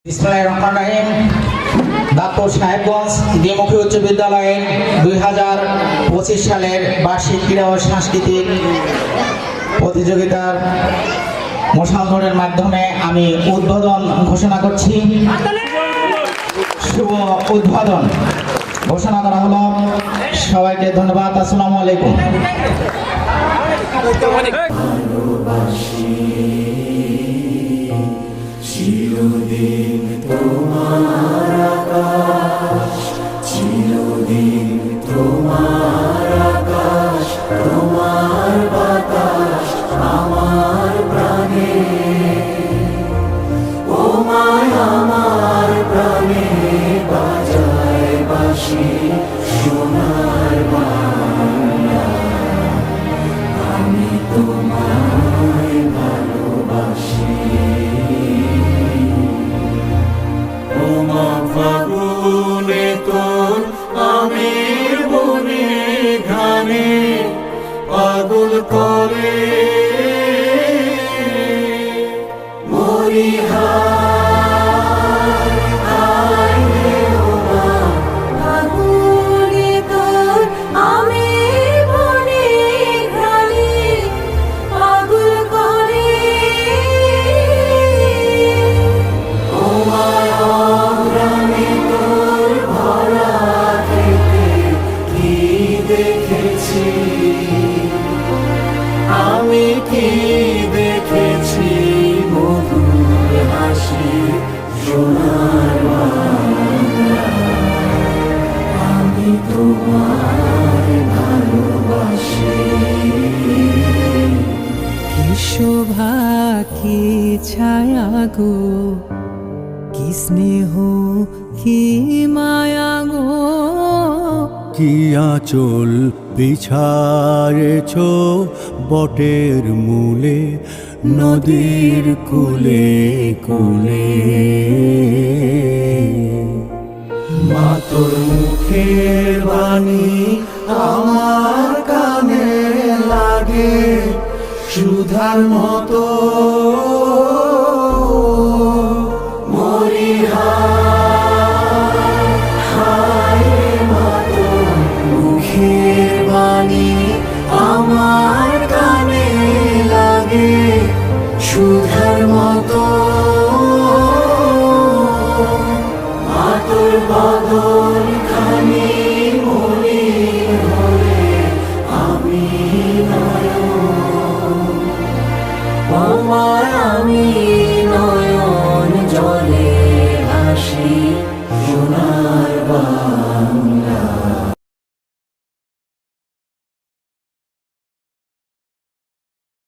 বিসমিল্লাহির দাঁতপুর সাহেবগঞ্জ দ্বিমুখী উচ্চ বিদ্যালয়ের 2025 সালের বার্ষিক ক্রীড়া ও সাংস্কৃতিক প্রতিযোগিতার মশালধরের মাধ্যমে আমি উদ্বোধন ঘোষণা করছি। শুভ উদ্বোধন ঘোষণা করা হলো। সবাইকে ধন্যবাদ। আসসালামু আলাইকুম। চিরদিন তোমার আকাশ, চিরদিন তোমার আকাশ, তোমার বাতাস আমার প্রাণে, ও মায় আমার প্রাণে বাজায় বাঁশি সোনার বাংলা। আমি তোমায় ভালোবাসি। ফাগুনে তোর আমের বনে ঘানে পাগল করে আমি কি দেখেছি মধুর হাসি সোনার বাংলা। আমি তোমায় ভালোবাসি। কি শোভা কি ছায়া গো, কি স্নেহ কি মায়া গো, কি আঁচল বিছারেছ বটের মূলে নদীর কূলে কূলে। মা তোর মুখের বাণী আমার কানে লাগে সুধার মতো। আমার কানে লাগে সুধার মতো। তোর বদল খানি মনে হলে আমি নয়ন, আমি নয়ন জলে ভাসি।